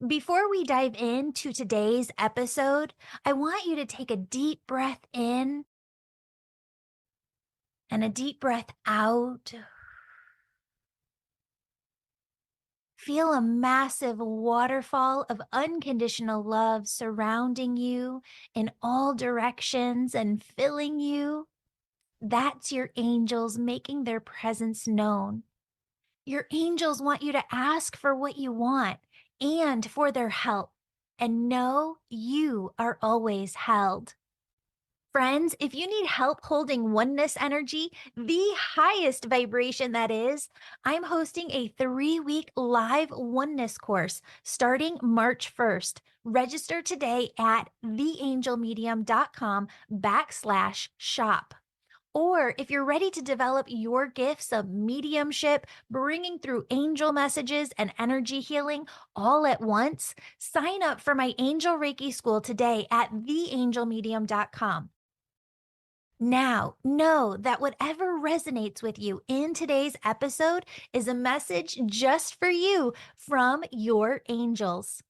Before we dive into today's episode, I want you to take a deep breath in and a deep breath out. Feel a massive waterfall of unconditional love surrounding you in all directions and filling you. That's your angels making their presence known. Your angels want you to ask for what you want and for their help. And know you are always held. Friends, if you need help holding oneness energy, the highest vibration that is, I'm hosting a 3-week live oneness course starting March 1st. Register today at theangelmedium.com/shop. Or if you're ready to develop your gifts of mediumship, bringing through angel messages and energy healing all at once, sign up for my Angel Reiki School today at theangelmedium.com. Now, know that whatever resonates with you in today's episode is a message just for you from your angels.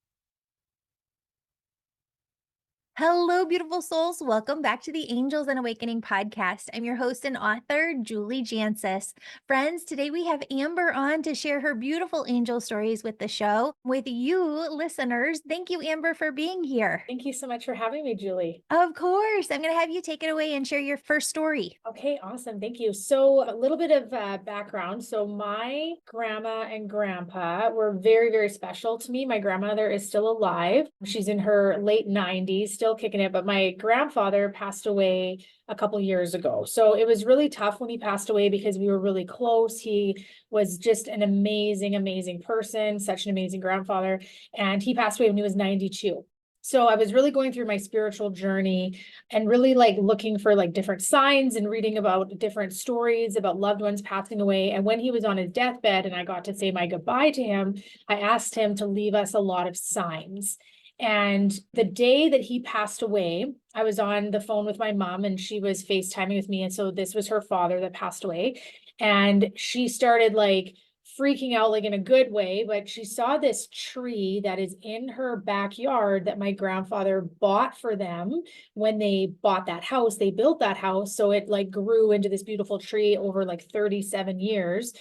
Hello, beautiful souls. Welcome back to the Angels and Awakening podcast. I'm your host and author, Julie Jancis. Friends, today we have Amber on to share her beautiful angel stories with the show, with you listeners. Thank you, Amber, for being here. Thank you so much for having me, Julie. Of course. I'm going to have you take it away and share your first story. Okay, awesome. Thank you. So a little bit of background. So my grandma and grandpa were very, very special to me. My grandmother is still alive. She's in her late 90s, still kicking it, but my grandfather passed away a couple years ago. So it was really tough when he passed away because we were really close. He was just an amazing, amazing person, such an amazing grandfather. And he passed away when he was 92. So I was really going through my spiritual journey and really like looking for like different signs and reading about different stories about loved ones passing away. And when he was on his deathbed and I got to say my goodbye to him, I asked him to leave us a lot of signs. And the day that he passed away, I was on the phone with my mom and she was FaceTiming with me. And so this was her father that passed away. And she started like freaking out, like in a good way, but she saw this tree that is in her backyard that my grandfather bought for them when they bought that house. They built that house, so it like grew into this beautiful tree over like 37 years.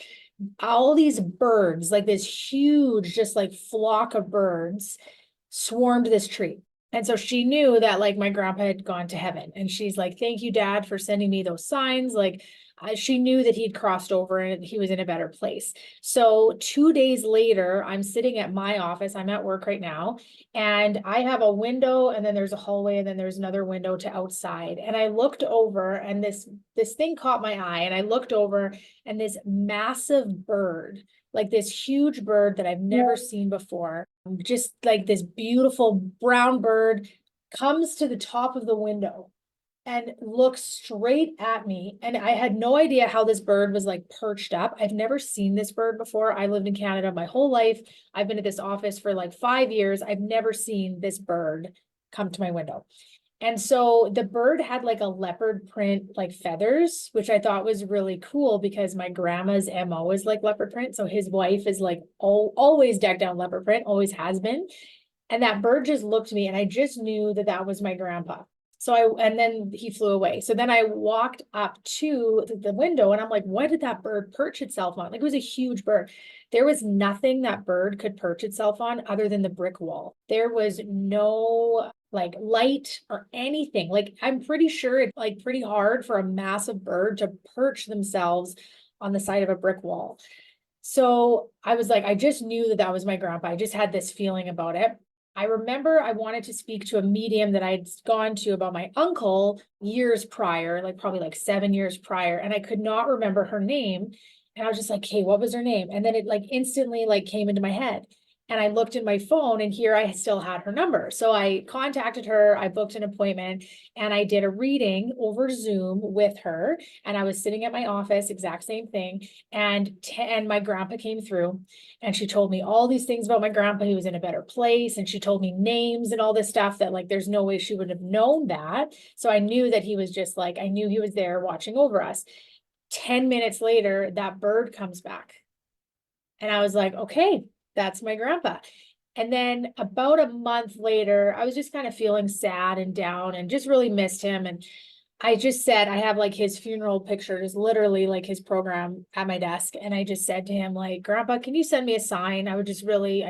All these birds, like this huge, just like flock of birds, swarmed this tree. And so she knew that like my grandpa had gone to heaven. And she's like, thank you, Dad, for sending me those signs. Like she knew that he'd crossed over and he was in a better place. So 2 days later, I'm sitting at my office. I'm at work right now. And I have a window and then there's a hallway and then there's another window to outside. And I looked over and this thing caught my eye. And I looked over and this massive bird, like this huge bird that I've never seen before, just like this beautiful brown bird, comes to the top of the window and looks straight at me. And I had no idea how this bird was like perched up. I've never seen this bird before. I lived in Canada my whole life. I've been at this office for like 5 years. I've never seen this bird come to my window. And so the bird had like a leopard print, like feathers, which I thought was really cool because my grandma's MO is like leopard print. So his wife is like always decked out leopard print, always has been. And that bird just looked at me and I just knew that that was my grandpa. And then he flew away. So then I walked up to the window and I'm like, what did that bird perch itself on? Like it was a huge bird. There was nothing that bird could perch itself on other than the brick wall. There was no like light or anything. Like I'm pretty sure it's like pretty hard for a massive bird to perch themselves on the side of a brick wall. So I was like, I just knew that that was my grandpa. I just had this feeling about it. I remember I wanted to speak to a medium that I'd gone to about my uncle years prior, like probably like 7 years prior, and I could not remember her name. And I was just like, hey, what was her name? And then it like instantly like came into my head. And I looked at my phone and here I still had her number. So I contacted her, I booked an appointment and I did a reading over Zoom with her. And I was sitting at my office, exact same thing. And my grandpa came through and she told me all these things about my grandpa. He was in a better place. And she told me names and all this stuff that like, there's no way she would have known that. So I knew that he was just like, I knew he was there watching over us. 10 minutes later, that bird comes back. And I was like, okay, that's my grandpa. And then about a month later, I was just kind of feeling sad and down and just really missed him. And I just said, I have like his funeral pictures, literally like his program at my desk. And I just said to him, like, Grandpa, can you send me a sign? I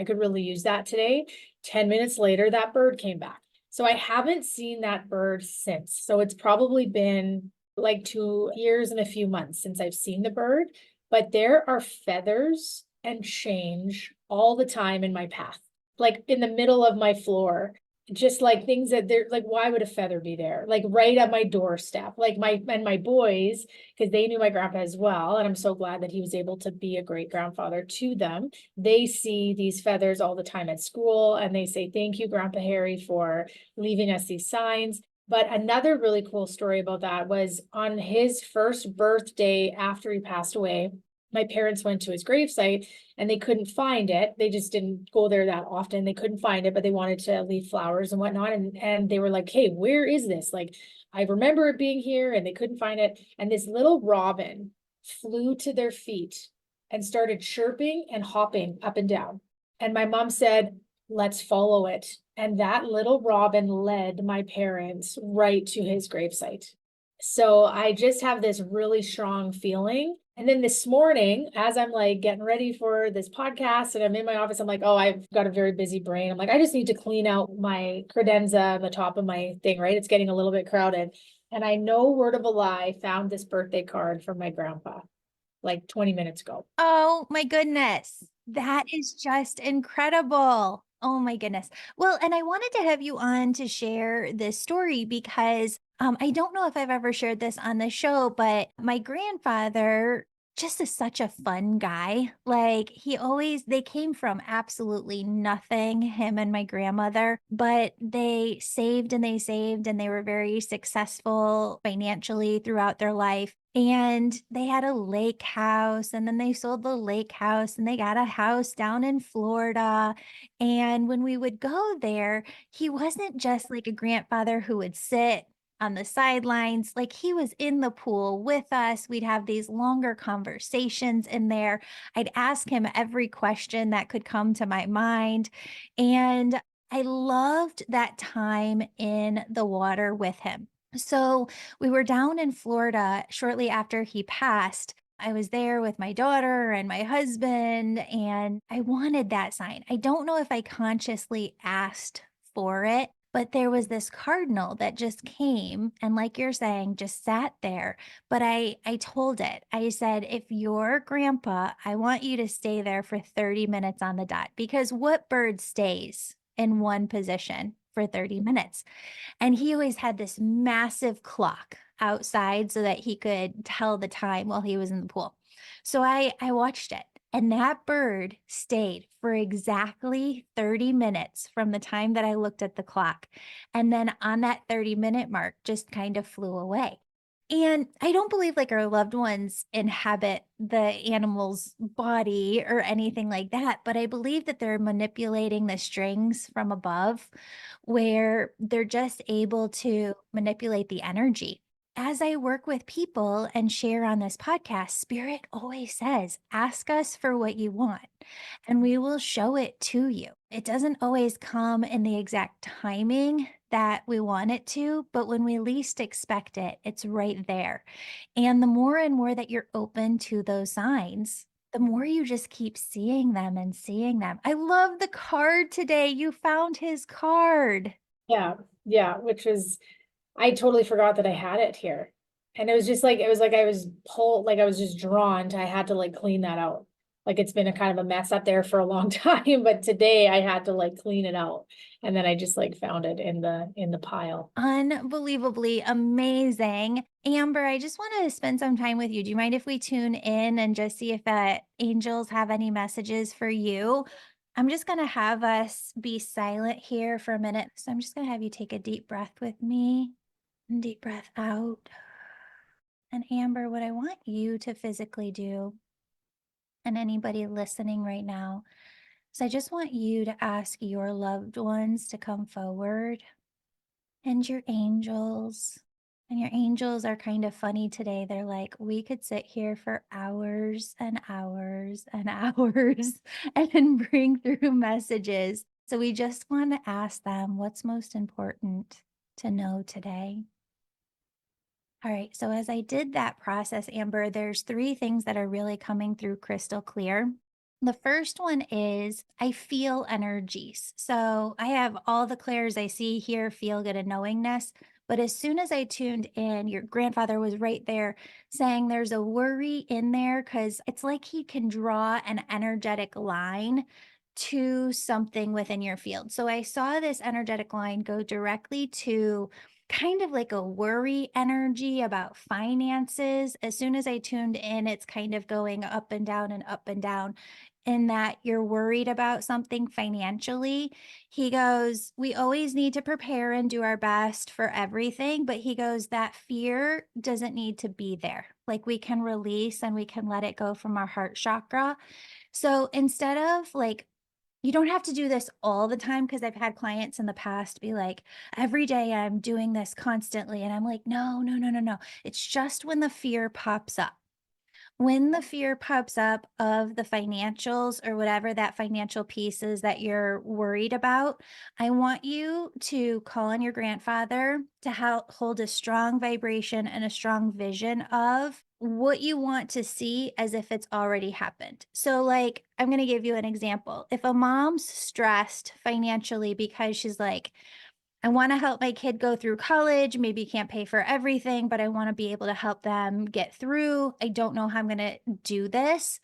could really use that today. 10 minutes later, that bird came back. So I haven't seen that bird since. So it's probably been like 2 years and a few months since I've seen the bird, but there are feathers and change all the time in my path, like in the middle of my floor, just like things that they're like, why would a feather be there? Like right at my doorstep, like my boys, because they knew my grandpa as well. And I'm so glad that he was able to be a great grandfather to them. They see these feathers all the time at school and they say, thank you, Grandpa Harry, for leaving us these signs. But another really cool story about that was on his first birthday after he passed away, my parents went to his gravesite and they couldn't find it. They just didn't go there that often. They couldn't find it, but they wanted to leave flowers and whatnot. And they were like, hey, where is this? Like, I remember it being here and they couldn't find it. And this little robin flew to their feet and started chirping and hopping up and down. And my mom said, let's follow it. And that little robin led my parents right to his gravesite. So I just have this really strong feeling. And then this morning, as I'm like getting ready for this podcast and I'm in my office, I'm like, oh, I've got a very busy brain. I'm like, I just need to clean out my credenza on the top of my thing, right? It's getting a little bit crowded. And I, no word of a lie, found this birthday card from my grandpa like 20 minutes ago. Oh my goodness. That is just incredible. Oh my goodness. Well, and I wanted to have you on to share this story because I don't know if I've ever shared this on the show, but my grandfather just is such a fun guy. Like they came from absolutely nothing, him and my grandmother, but they saved and they were very successful financially throughout their life. And they had a lake house, and then they sold the lake house, and they got a house down in Florida. And when we would go there, he wasn't just like a grandfather who would sit on the sidelines. Like he was in the pool with us. We'd have these longer conversations in there. I'd ask him every question that could come to my mind. And I loved that time in the water with him. So we were down in Florida shortly after he passed. I was there with my daughter and my husband, and I wanted that sign. I don't know if I consciously asked for it, but there was this cardinal that just came and, like you're saying, just sat there. But I told it. I said, if you're grandpa, I want you to stay there for 30 minutes on the dot, because what bird stays in one position for 30 minutes? And he always had this massive clock outside so that he could tell the time while he was in the pool. So I watched it, and that bird stayed for exactly 30 minutes from the time that I looked at the clock. And then on that 30-minute mark just kind of flew away. And I don't believe like our loved ones inhabit the animal's body or anything like that, but I believe that they're manipulating the strings from above where they're just able to manipulate the energy. As I work with people and share on this podcast, Spirit always says, ask us for what you want and we will show it to you. It doesn't always come in the exact timing that we want it to, but when we least expect it, it's right there. And the more and more that you're open to those signs, the more you just keep seeing them and seeing them. I love the card today. You found his card. Yeah, yeah, which was, I totally forgot that I had it here. And it was like I was pulled, like I was just drawn to, I had to like clean that out. Like it's been a kind of a mess up there for a long time, but today I had to like clean it out. And then I just like found it in the pile. Unbelievably amazing. Amber, I just want to spend some time with you. Do you mind if we tune in and just see if angels have any messages for you? I'm just going to have us be silent here for a minute. So I'm just going to have you take a deep breath with me. Deep breath out. And Amber, what I want you to physically do, and anybody listening right now, is I just want you to ask your loved ones to come forward and your angels. And your angels are kind of funny today. They're like, we could sit here for hours and hours and hours and bring through messages. So we just want to ask them what's most important to know today. All right. So as I did that process, Amber, there's three things that are really coming through crystal clear. The first one is I feel energies. So I have all the clairs I see, hear, feel, get a knowingness. But as soon as I tuned in, your grandfather was right there saying there's a worry in there because it's like he can draw an energetic line to something within your field. So I saw this energetic line go directly to kind of like a worry energy about finances. As soon as I tuned in, it's kind of going up and down and up and down in that you're worried about something financially. He goes, we always need to prepare and do our best for everything. But he goes, that fear doesn't need to be there. Like we can release and we can let it go from our heart chakra. So instead of like, you don't have to do this all the time because I've had clients in the past be like, every day I'm doing this constantly. And I'm like, no, no, no, no, no. It's just when the fear pops up. When the fear pops up of the financials or whatever that financial piece is that you're worried about, I want you to call on your grandfather to help hold a strong vibration and a strong vision of what you want to see as if it's already happened. So, like, I'm going to give you an example. If a mom's stressed financially because she's like, I want to help my kid go through college. Maybe can't pay for everything, but I want to be able to help them get through. I don't know how I'm going to do this.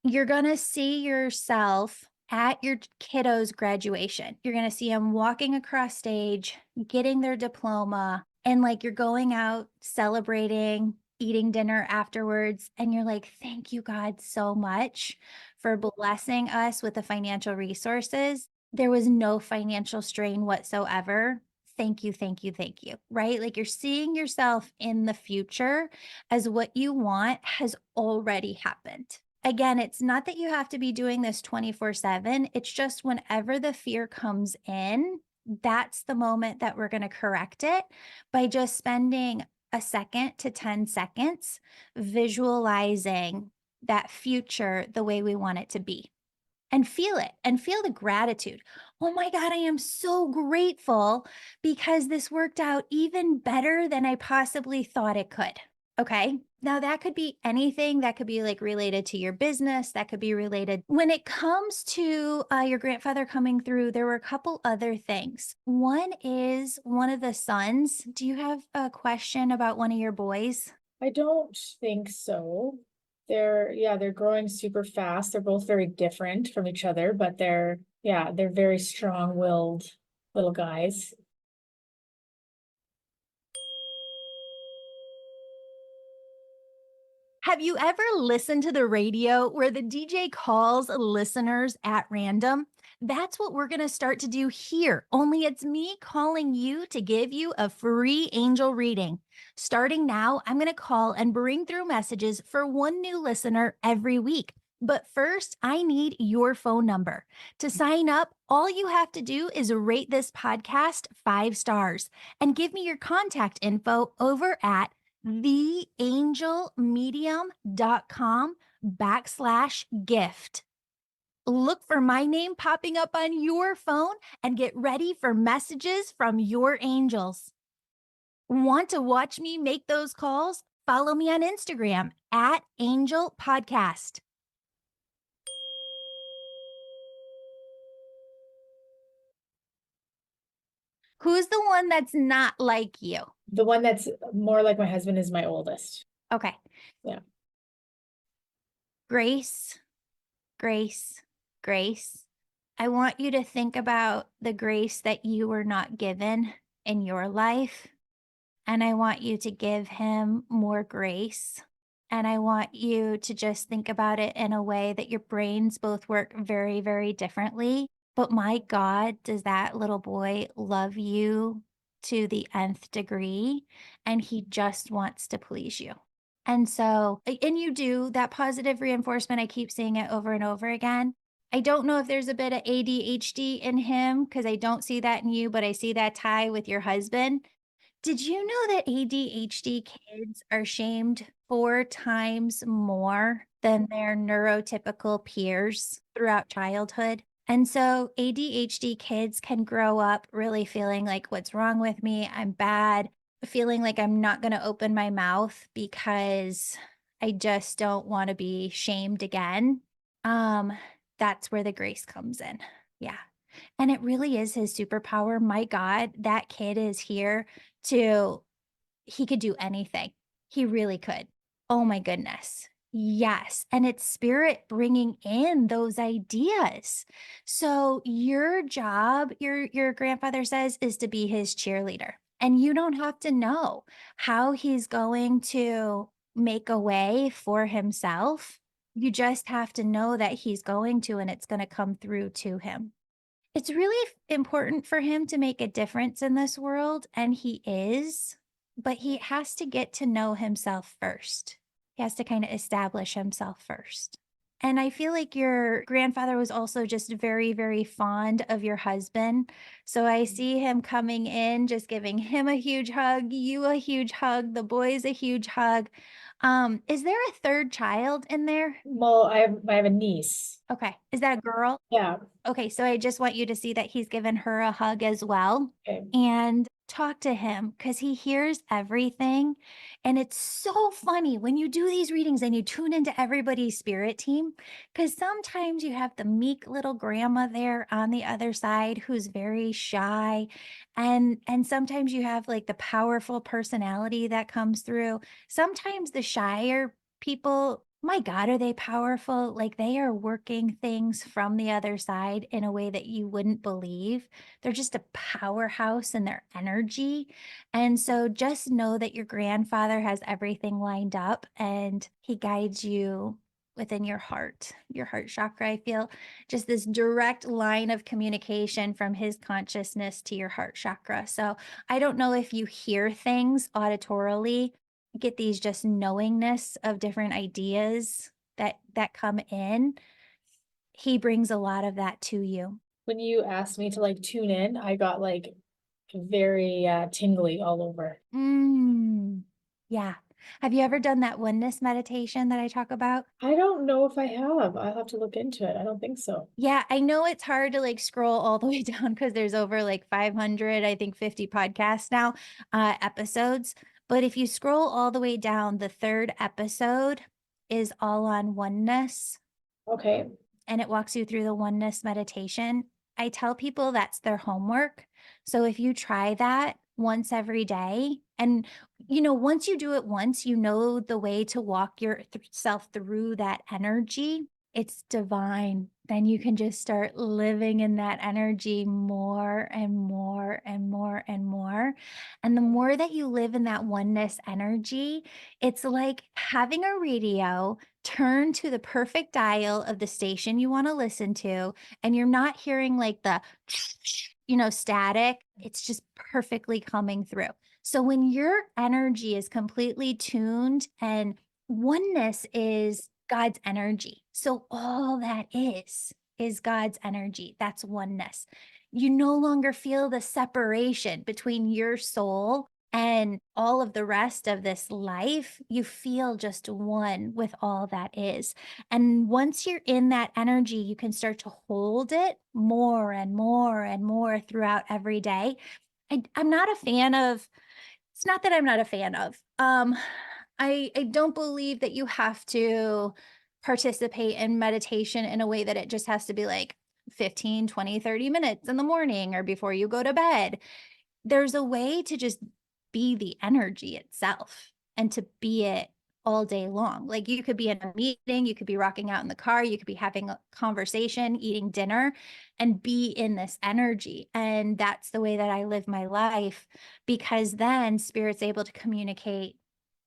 You're going to see yourself at your kiddo's graduation. You're going to see them walking across stage, getting their diploma, and like you're going out celebrating, eating dinner afterwards. And you're like, thank you, God, so much for blessing us with the financial resources. There was no financial strain whatsoever. Thank you, thank you, thank you. Right? Like you're seeing yourself in the future as what you want has already happened. Again, it's not that you have to be doing this 24/7. It's just whenever the fear comes in, that's the moment that we're going to correct it by just spending a second to 10 seconds visualizing that future the way we want it to be and feel it and feel the gratitude. Oh my God, I am so grateful because this worked out even better than I possibly thought it could. Okay. Now that could be anything that could be like related to your business. That could be related when it comes to your grandfather coming through. There were a couple other things. One is one of the sons. Do you have a question about one of your boys? I don't think so. They're growing super fast. They're both very different from each other, but they're very strong-willed little guys. Have you ever listened to the radio where the DJ calls listeners at random? That's what we're going to start to do here. Only it's me calling you to give you a free angel reading. Starting now, I'm going to call and bring through messages for one new listener every week. But first, I need your phone number. To sign up, all you have to do is rate this podcast 5 stars and give me your contact info over at theangelmedium.com/gift. Look for my name popping up on your phone and get ready for messages from your angels. Want to watch me make those calls? Follow me on Instagram at Angel Podcast. Who's the one that's not like you? The one that's more like my husband is my oldest. Okay. Yeah. Grace, Grace, Grace. I want you to think about the grace that you were not given in your life. And I want you to give him more grace. And I want you to just think about it in a way that your brains both work very, very differently. But my God, does that little boy love you to the nth degree? And he just wants to please you. And so, and you do that positive reinforcement. I keep seeing it over and over again. I don't know if there's a bit of ADHD in him because I don't see that in you, but I see that tie with your husband. Did you know that ADHD kids are shamed 4 times more than their neurotypical peers throughout childhood? And so ADHD kids can grow up really feeling like, what's wrong with me? I'm bad, feeling like I'm not going to open my mouth because I just don't want to be shamed again. Um, that's where the grace comes in. Yeah. And it really is his superpower. My God, that kid is here to he could do anything. He really could. Oh my goodness. Yes, and it's spirit bringing in those ideas. So your job, your grandfather says, is to be his cheerleader. And you don't have to know how he's going to make a way for himself. You just have to know that he's going to, and it's going to come through to him. It's really important for him to make a difference in this world, and he is, but he has to get to know himself first. He has to kind of establish himself first. And I feel like your grandfather was also just very, very fond of your husband. So I see him coming in, just giving him a huge hug, you a huge hug, the boys a huge hug. Is there a third child in there? Well, I have a niece. Okay. Is that a girl? Yeah. Okay, so I just want you to see that he's given her a hug as well Okay. and talk to him because he hears everything. And it's so funny when you do these readings and you tune into everybody's spirit team because sometimes you have the meek little grandma there on the other side who's very shy and sometimes you have like the powerful personality that comes through. Sometimes the shyer people, my God, are they powerful? Like they are working things from the other side in a way that you wouldn't believe. They're just a powerhouse in their energy. And so just know that your grandfather has everything lined up and he guides you within your heart chakra. I feel just this direct line of communication from his consciousness to your heart chakra. So I don't know if you hear things auditorily, get these just knowingness of different ideas that come in. He brings a lot of that to you. When you asked me to like tune in, I got like very tingly all over. Mm, yeah. Have you ever done that oneness meditation that I talk about? I don't know if I have. I'll have to look into it. I don't think so. Yeah, I know it's hard to like scroll all the way down because there's over like 500, I think 50 podcasts now, episodes. But if you scroll all the way down, the third episode is all on oneness Okay. and it walks you through the oneness meditation. I tell people that's their homework. So if you try that once every day, and once you do it once, you know the way to walk yourself through that energy. It's divine. Then you can just start living in that energy more and more and more and more. And the more that you live in that oneness energy, it's like having a radio turn to the perfect dial of the station you want to listen to, and you're not hearing like the, static. It's just perfectly coming through. So when your energy is completely tuned and oneness is God's energy. So all that is God's energy. That's oneness. You no longer feel the separation between your soul and all of the rest of this life. You feel just one with all that is. And once you're in that energy, you can start to hold it more and more and more throughout every day. I'm not a fan of it's not that I'm not a fan of. I don't believe that you have to participate in meditation in a way that it just has to be like 15, 20, 30 minutes in the morning or before you go to bed. There's a way to just be the energy itself and to be it all day long. Like you could be in a meeting, you could be rocking out in the car, you could be having a conversation, eating dinner, and be in this energy. And that's the way that I live my life because then spirit's able to communicate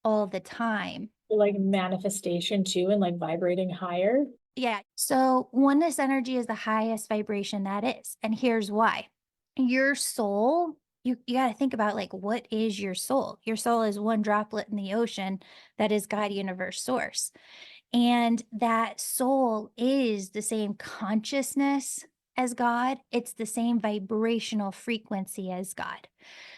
all the time. Like manifestation too, and like vibrating higher. Yeah. So oneness energy is the highest vibration that is. And here's why. Your soul, you got to think about like, what is your soul? Your soul is one droplet in the ocean that is God, universe, source. And that soul is the same consciousness as God. It's the same vibrational frequency as God.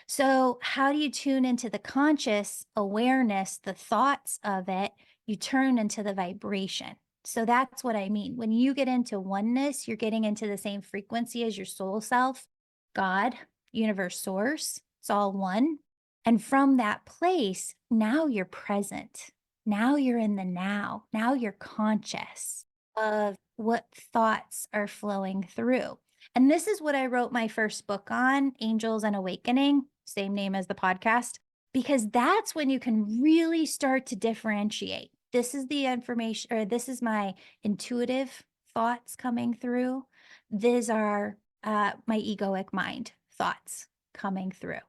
So, how do you tune into the conscious awareness, the thoughts of it? You turn into the vibration. So that's what I mean. When you get into oneness, you're getting into the same frequency as your soul self, God, universe source. It's all one. And from that place, now you're present. Now you're in the now. Now you're conscious of what thoughts are flowing through. And this is what I wrote my first book on, Angels and Awakening, same name as the podcast, because that's when you can really start to differentiate. This is the information, or this is my intuitive thoughts coming through. These are my egoic mind thoughts coming through.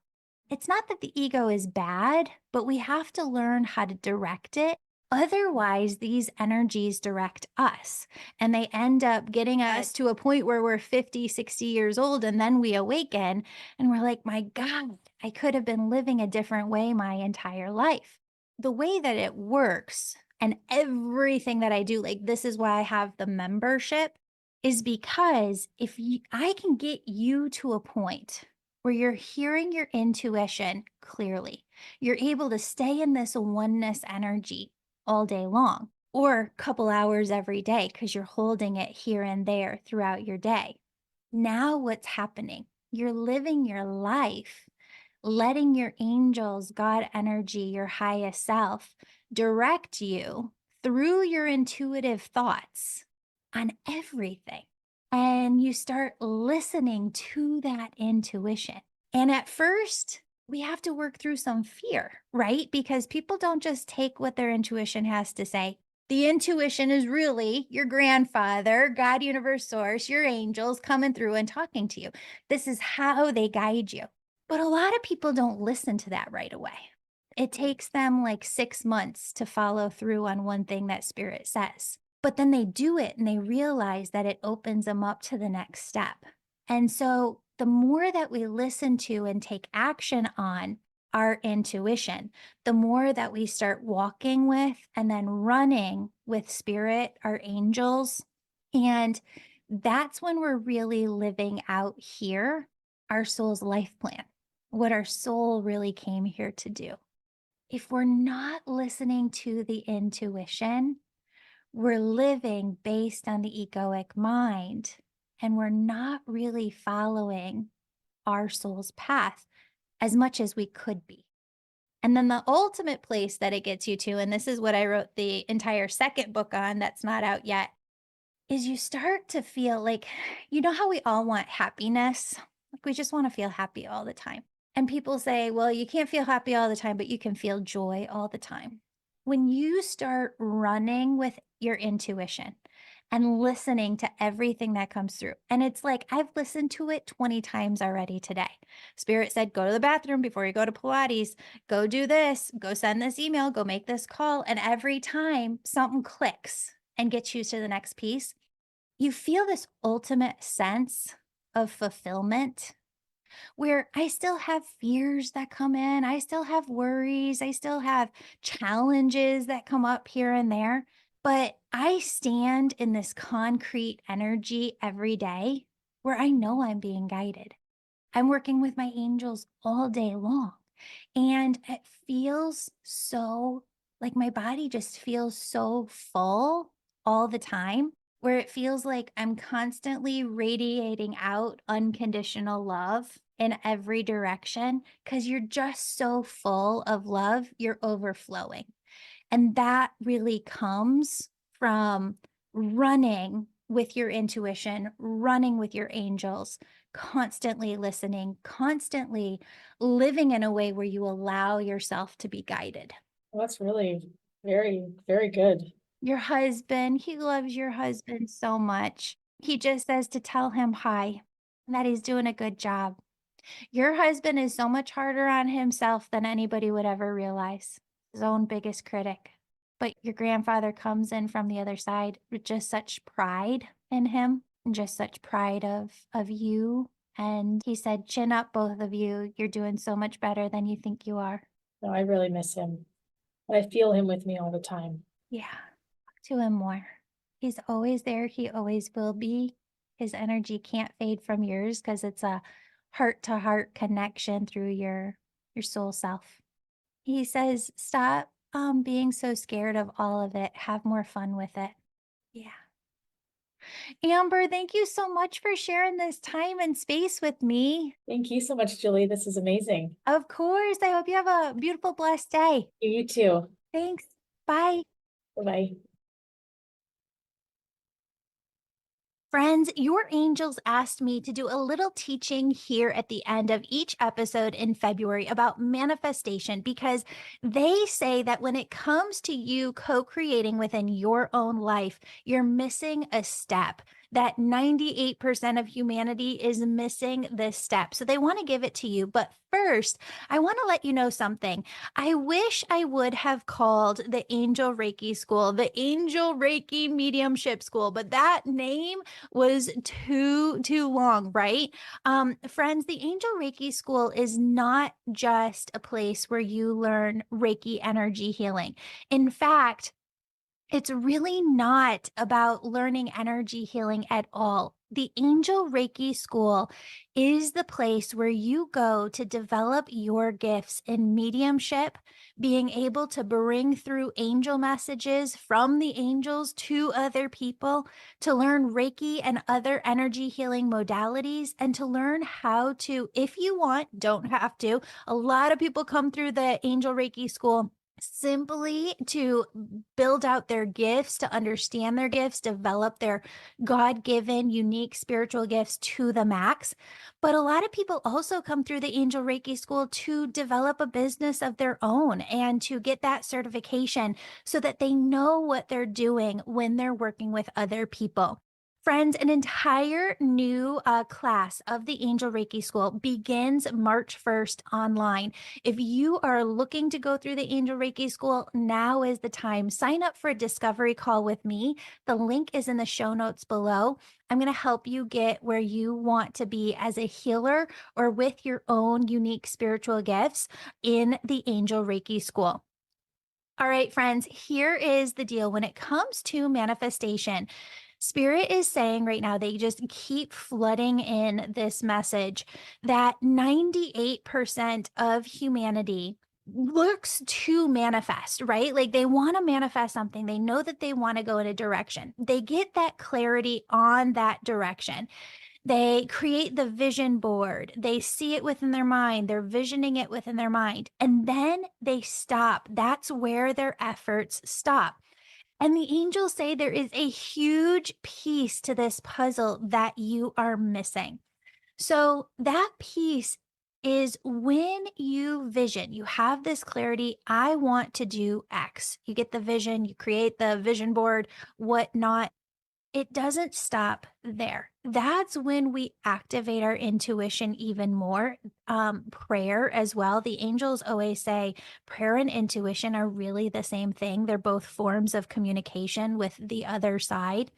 It's not that the ego is bad, but we have to learn how to direct it. Otherwise, these energies direct us and they end up getting us to a point where we're 50, 60 years old. And then we awaken and we're like, my God, I could have been living a different way my entire life. The way that it works and everything that I do, like this is why I have the membership, is because if I can get you to a point where you're hearing your intuition clearly, you're able to stay in this oneness energy all day long or a couple hours every day because you're holding it here and there throughout your day. Now, what's happening? You're living your life, letting your angels, God energy, your highest self direct you through your intuitive thoughts on everything. And you start listening to that intuition. And at first, we have to work through some fear, right? Because people don't just take what their intuition has to say. The intuition is really your grandfather, God, universe source, your angels coming through and talking to you. This is how they guide you. But a lot of people don't listen to that right away. It takes them like 6 months to follow through on one thing that spirit says. But then they do it and they realize that it opens them up to the next step. And so the more that we listen to and take action on our intuition, the more that we start walking with and then running with spirit, our angels. And that's when we're really living out here our soul's life plan, what our soul really came here to do. If we're not listening to the intuition, we're living based on the egoic mind and we're not really following our soul's path as much as we could be. And then the ultimate place that it gets you to, and this is what I wrote the entire second book on that's not out yet, is you start to feel like, you know how we all want happiness? Like we just want to feel happy all the time. And people say, well, you can't feel happy all the time, but you can feel joy all the time. When you start running with your intuition and listening to everything that comes through, and it's like, I've listened to it 20 times already today. Spirit said, go to the bathroom before you go to Pilates, go do this, go send this email, go make this call. And every time something clicks and gets you to the next piece, you feel this ultimate sense of fulfillment where I still have fears that come in. I still have worries. I still have challenges that come up here and there. But I stand in this concrete energy every day where I know I'm being guided. I'm working with my angels all day long. And it feels so like my body just feels so full all the time, where it feels like I'm constantly radiating out unconditional love in every direction because you're just so full of love, you're overflowing. And that really comes from running with your intuition, running with your angels, constantly listening, constantly living in a way where you allow yourself to be guided. Well, that's really very, very good. Your husband, he loves your husband so much. He just says to tell him hi, and that he's doing a good job. Your husband is so much harder on himself than anybody would ever realize. His own biggest critic. But your grandfather comes in from the other side with just such pride in him and just such pride of you. And he said, chin up, both of you. You're doing so much better than you think you are. No, I really miss him. I feel him with me all the time. Yeah, talk to him more. He's always there. He always will be. His energy can't fade from yours because it's a heart to heart connection through your soul self. He says, stop being so scared of all of it. Have more fun with it. Yeah. Amber, thank you so much for sharing this time and space with me. Thank you so much, Julie. This is amazing. Of course. I hope you have a beautiful, blessed day. You too. Thanks. Bye. Bye-bye. Friends, your angels asked me to do a little teaching here at the end of each episode in February about manifestation because they say that when it comes to you co creating within your own life, you're missing a step. That 98% of humanity is missing this step. So they want to give it to you. But first, I want to let you know something. I wish I would have called the Angel Reiki School the Angel Reiki Mediumship School, but that name was too long, right? Friends, the Angel Reiki School is not just a place where you learn Reiki energy healing. In fact, it's really not about learning energy healing at all. The Angel Reiki School is the place where you go to develop your gifts in mediumship, being able to bring through angel messages from the angels to other people, to learn Reiki and other energy healing modalities, and to learn how to, if you want, don't have to. A lot of people come through the Angel Reiki School simply to build out their gifts, to understand their gifts, develop their God given, unique spiritual gifts to the max. But a lot of people also come through the Angel Reiki School to develop a business of their own and to get that certification so that they know what they're doing when they're working with other people. Friends, an entire new class of the Angel Reiki School begins March 1st online. If you are looking to go through the Angel Reiki School, now is the time. Sign up for a discovery call with me. The link is in the show notes below. I'm going to help you get where you want to be as a healer or with your own unique spiritual gifts in the Angel Reiki School. All right, friends, here is the deal. When it comes to manifestation, Spirit is saying right now, they just keep flooding in this message that 98% of humanity looks to manifest, right? Like they want to manifest something. They know that they want to go in a direction. They get that clarity on that direction. They create the vision board. They see it within their mind. They're visioning it within their mind. And then they stop. That's where their efforts stop. And the angels say there is a huge piece to this puzzle that you are missing. So that piece is when you vision, you have this clarity. I want to do X. You get the vision, you create the vision board, whatnot. It doesn't stop there. That's when we activate our intuition even more. Prayer as well. The angels always say prayer and intuition are really the same thing. They're both forms of communication with the other side.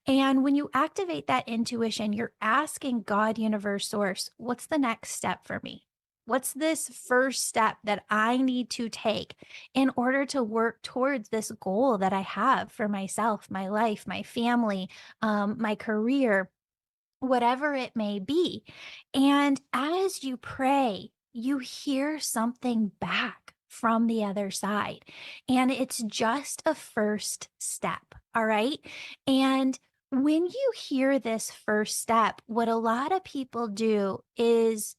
And when you activate that intuition, you're asking God, universe, source, what's the next step for me? What's this first step that I need to take in order to work towards this goal that I have for myself, my life, my family, my career, whatever it may be? And as you pray, you hear something back from the other side. And it's just a first step. All right. And when you hear this first step, what a lot of people do is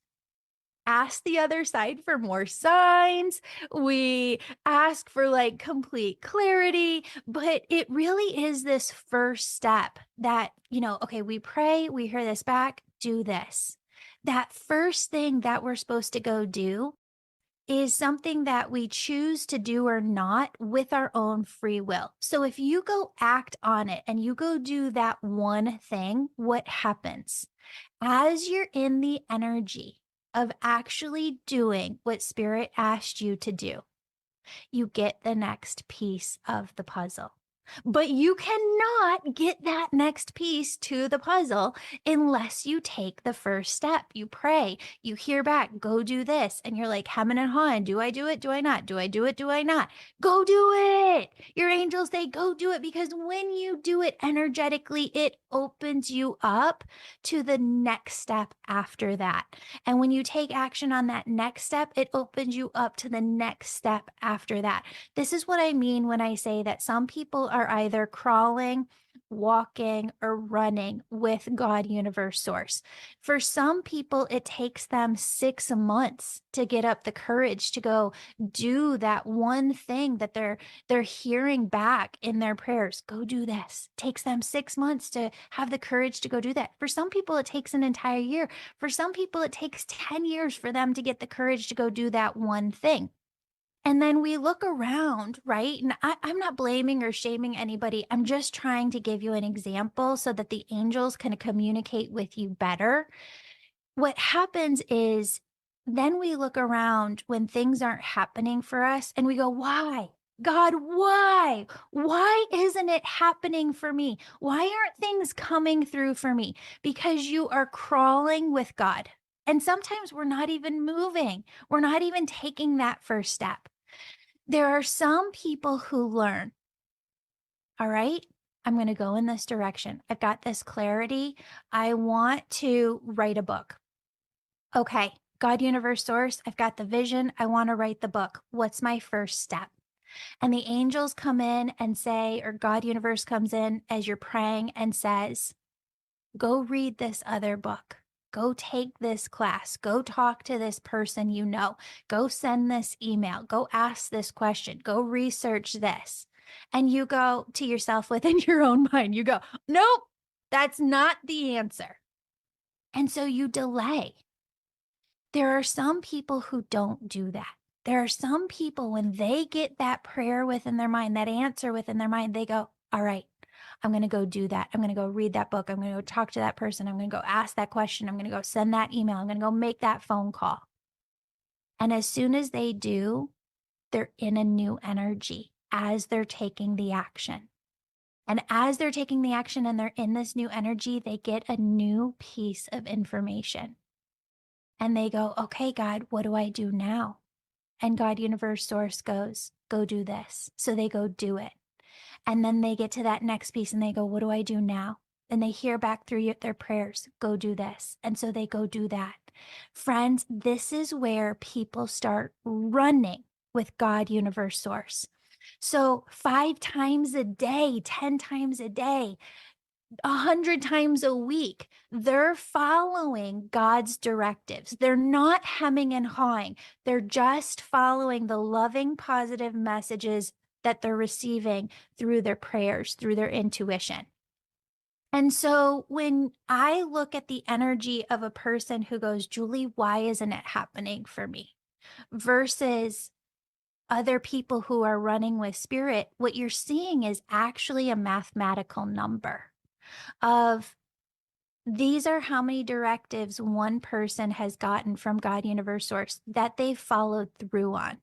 ask the other side for more signs. We ask for like complete clarity, but it really is this first step that, okay, we pray, we hear this back, do this. That first thing that we're supposed to go do is something that we choose to do or not with our own free will. So if you go act on it and you go do that one thing, what happens? As you're in the energy of actually doing what Spirit asked you to do, you get the next piece of the puzzle. But you cannot get that next piece to the puzzle unless you take the first step. You pray, you hear back, go do this. And you're like, hemming and hawing. Do I do it? Do I not? Do I do it? Do I not? Go do it. Your angels say, go do it. Because when you do it energetically, it opens you up to the next step after that. And when you take action on that next step, it opens you up to the next step after that. This is what I mean when I say that some people are either crawling walking, or running with God, universe, source. For some people, it takes them 6 months to get up the courage to go do that one thing that they're hearing back in their prayers. Go do this. Takes them 6 months to have the courage to go do that. For some people, it takes an entire year. For some people, it takes 10 years for them to get the courage to go do that one thing. And then we look around, right? And I'm not blaming or shaming anybody. I'm just trying to give you an example so that the angels can communicate with you better. What happens is then we look around when things aren't happening for us and we go, why? God, why? Why isn't it happening for me? Why aren't things coming through for me? Because you are crawling with God. And sometimes we're not even moving. We're not even taking that first step. There are some people who learn, all right, I'm going to go in this direction. I've got this clarity. I want to write a book. Okay, God, universe, source, I've got the vision. I want to write the book. What's my first step? And the angels come in and say, or God, universe comes in as you're praying and says, go read this other book. Go take this class. Go talk to this person you know. Go send this email. Go ask this question. Go research this. And you go to yourself within your own mind, you go, nope, that's not the answer. And so you delay. There are some people who don't do that. There are some people when they get that prayer within their mind, that answer within their mind, they go, all right, I'm going to go do that. I'm going to go read that book. I'm going to go talk to that person. I'm going to go ask that question. I'm going to go send that email. I'm going to go make that phone call. And as soon as they do, they're in a new energy as they're taking the action. And as they're taking the action and they're in this new energy, they get a new piece of information. And they go, okay, God, what do I do now? And God, universe, source goes, go do this. So they go do it. And then they get to that next piece and they go, what do I do now? And they hear back through their prayers, go do this. And so they go do that. Friends, this is where people start running with God, universe, source. So 5 times a day, 10 times a day, 100 times a week, they're following God's directives. They're not hemming and hawing. They're just following the loving, positive messages that they're receiving through their prayers, through their intuition. And so when I look at the energy of a person who goes, Julie, why isn't it happening for me? Versus other people who are running with spirit, what you're seeing is actually a mathematical number of these are how many directives one person has gotten from God, universe, source that they've followed through on.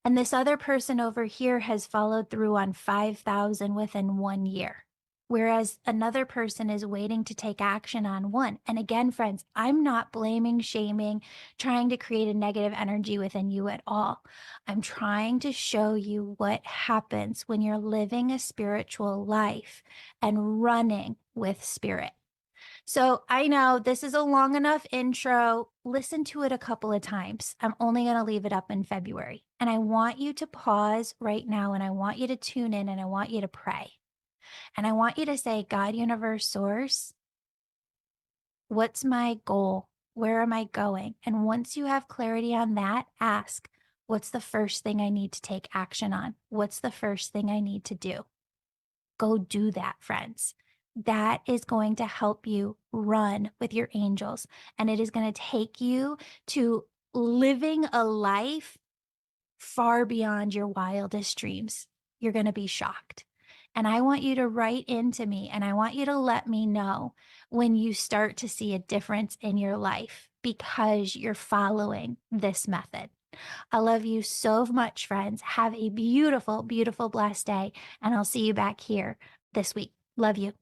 And this other person over here has followed through on 5,000 within 1 year, whereas another person is waiting to take action on one. And again, friends, I'm not blaming, shaming, trying to create a negative energy within you at all. I'm trying to show you what happens when you're living a spiritual life and running with spirit. So I know this is a long enough intro. Listen to it a couple of times. I'm only going to leave it up in February. And I want you to pause right now and I want you to tune in and I want you to pray. And I want you to say, God, universe, source, what's my goal? Where am I going? And once you have clarity on that, ask, what's the first thing I need to take action on? What's the first thing I need to do? Go do that, friends. That is going to help you run with your angels. And it is going to take you to living a life far beyond your wildest dreams. You're going to be shocked. And I want you to write into me and I want you to let me know when you start to see a difference in your life because you're following this method. I love you so much, friends. Have a beautiful, beautiful, blessed day. And I'll see you back here this week. Love you.